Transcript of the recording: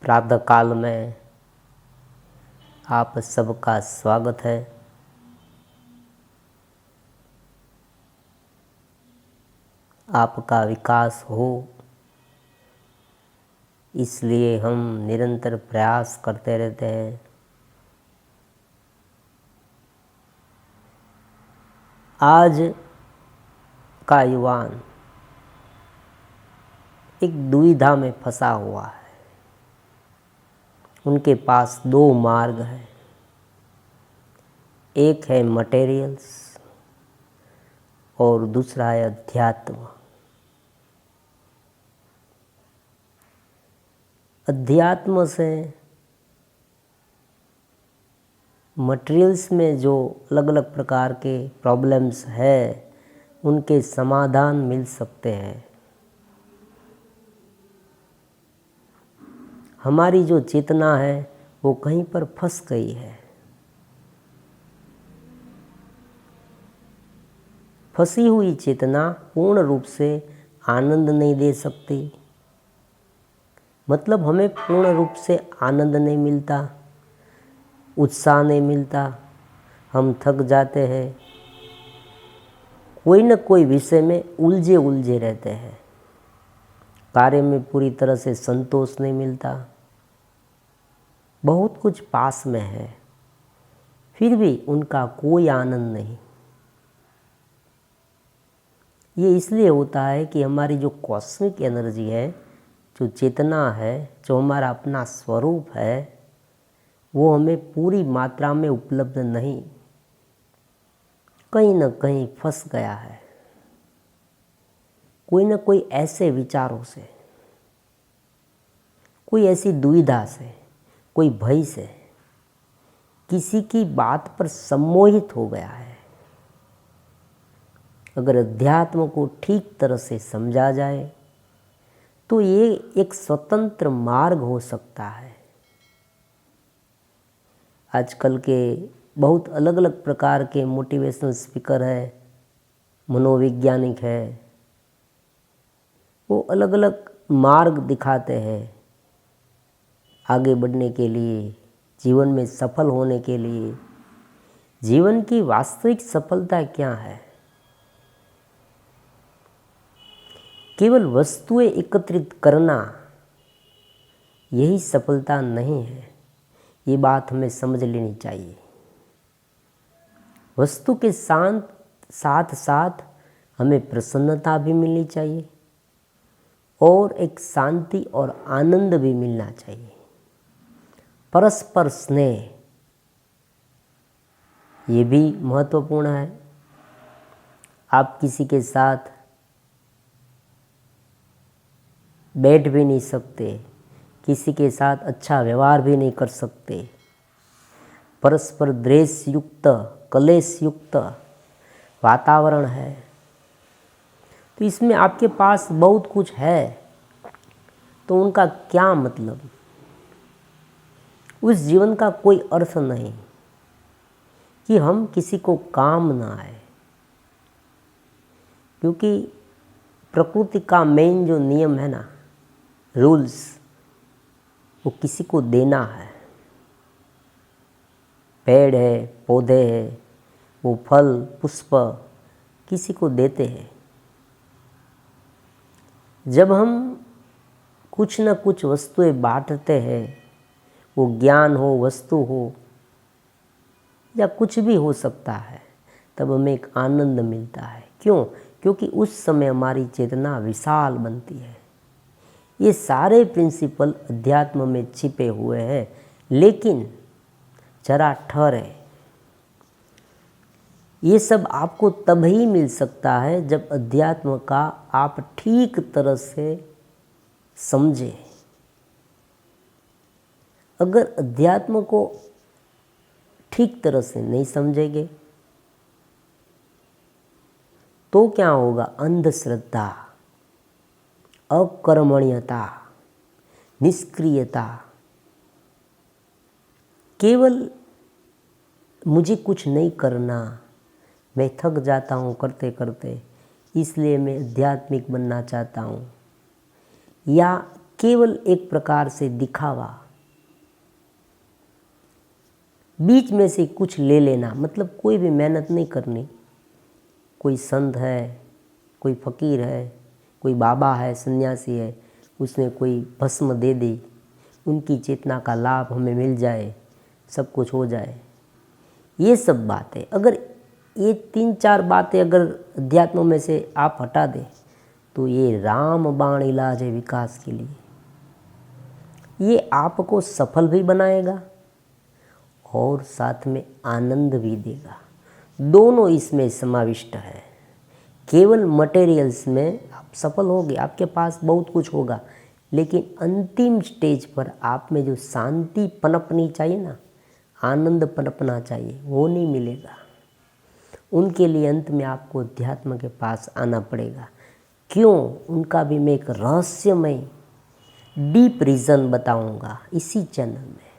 प्रातः काल में आप सबका स्वागत है। आपका विकास हो इसलिए हम निरंतर प्रयास करते रहते हैं। आज का युवान एक दुविधा में फंसा हुआ है। उनके पास दो मार्ग हैं, एक है मटेरियल्स और दूसरा है अध्यात्म। अध्यात्म से मटेरियल्स में जो अलग अलग प्रकार के प्रॉब्लम्स है उनके समाधान मिल सकते हैं। हमारी जो चेतना है वो कहीं पर फंस गई है। फंसी हुई चेतना पूर्ण रूप से आनंद नहीं दे सकती, मतलब हमें पूर्ण रूप से आनंद नहीं मिलता, उत्साह नहीं मिलता, हम थक जाते हैं, कोई न कोई विषय में उलझे उलझे रहते हैं, कार्य में पूरी तरह से संतोष नहीं मिलता, बहुत कुछ पास में है फिर भी उनका कोई आनंद नहीं। ये इसलिए होता है कि हमारी जो कॉस्मिक एनर्जी है, जो चेतना है, जो हमारा अपना स्वरूप है, वो हमें पूरी मात्रा में उपलब्ध नहीं, कहीं न कहीं फंस गया है। कोई न कोई ऐसे विचारों से, कोई ऐसी दुविधा से, कोई भय से, किसी की बात पर सम्मोहित हो गया है। अगर अध्यात्म को ठीक तरह से समझा जाए तो ये एक स्वतंत्र मार्ग हो सकता है। आजकल के बहुत अलग अलग प्रकार के मोटिवेशनल स्पीकर है, मनोवैज्ञानिक है, वो अलग अलग मार्ग दिखाते हैं आगे बढ़ने के लिए, जीवन में सफल होने के लिए। जीवन की वास्तविक सफलता क्या है? केवल वस्तुएं एकत्रित करना यही सफलता नहीं है, ये बात हमें समझ लेनी चाहिए। वस्तु के साथ साथ हमें प्रसन्नता भी मिलनी चाहिए और एक शांति और आनंद भी मिलना चाहिए। परस्पर स्नेह ये भी महत्वपूर्ण है। आप किसी के साथ बैठ भी नहीं सकते, किसी के साथ अच्छा व्यवहार भी नहीं कर सकते, परस्पर द्वेष युक्त, कलेश युक्त वातावरण है, तो इसमें आपके पास बहुत कुछ है तो उनका क्या मतलब? उस जीवन का कोई अर्थ नहीं कि हम किसी को काम ना आए, क्योंकि प्रकृति का मेन जो नियम है ना, रूल्स, वो किसी को देना है। पेड़ है, पौधे हैं, वो फल पुष्प किसी को देते हैं। जब हम कुछ न कुछ वस्तुएं बांटते हैं, वो ज्ञान हो, वस्तु हो या कुछ भी हो सकता है, तब हमें एक आनंद मिलता है। क्यों? क्योंकि उस समय हमारी चेतना विशाल बनती है। ये सारे प्रिंसिपल अध्यात्म में छिपे हुए हैं, लेकिन जरा ठहरे। ये सब आपको तभी मिल सकता है जब अध्यात्म का आप ठीक तरह से समझे। अगर अध्यात्म को ठीक तरह से नहीं समझेंगे तो क्या होगा? अंधश्रद्धा, अकर्मण्यता, निष्क्रियता, केवल मुझे कुछ नहीं करना, मैं थक जाता हूँ करते करते, इसलिए मैं आध्यात्मिक बनना चाहता हूँ, या केवल एक प्रकार से दिखावा, बीच में से कुछ ले लेना, मतलब कोई भी मेहनत नहीं करनी। कोई संत है, कोई फकीर है, कोई बाबा है, सन्यासी है, उसने कोई भस्म दे दे, उनकी चेतना का लाभ हमें मिल जाए, सब कुछ हो जाए, ये सब बातें, अगर ये 3-4 बातें अगर अध्यात्म में से आप हटा दें तो ये राम बाण इलाज है विकास के लिए। ये आपको सफल भी बनाएगा और साथ में आनंद भी देगा, दोनों इसमें समाविष्ट है। केवल मटेरियल्स में आप सफल होगे, आपके पास बहुत कुछ होगा, लेकिन अंतिम स्टेज पर आप में जो शांति पनपनी चाहिए ना, आनंद पनपना चाहिए, वो नहीं मिलेगा। उनके लिए अंत में आपको अध्यात्म के पास आना पड़ेगा। क्यों? उनका भी मैं एक रहस्यमय डीप रीज़न बताऊंगा इसी चैनल में।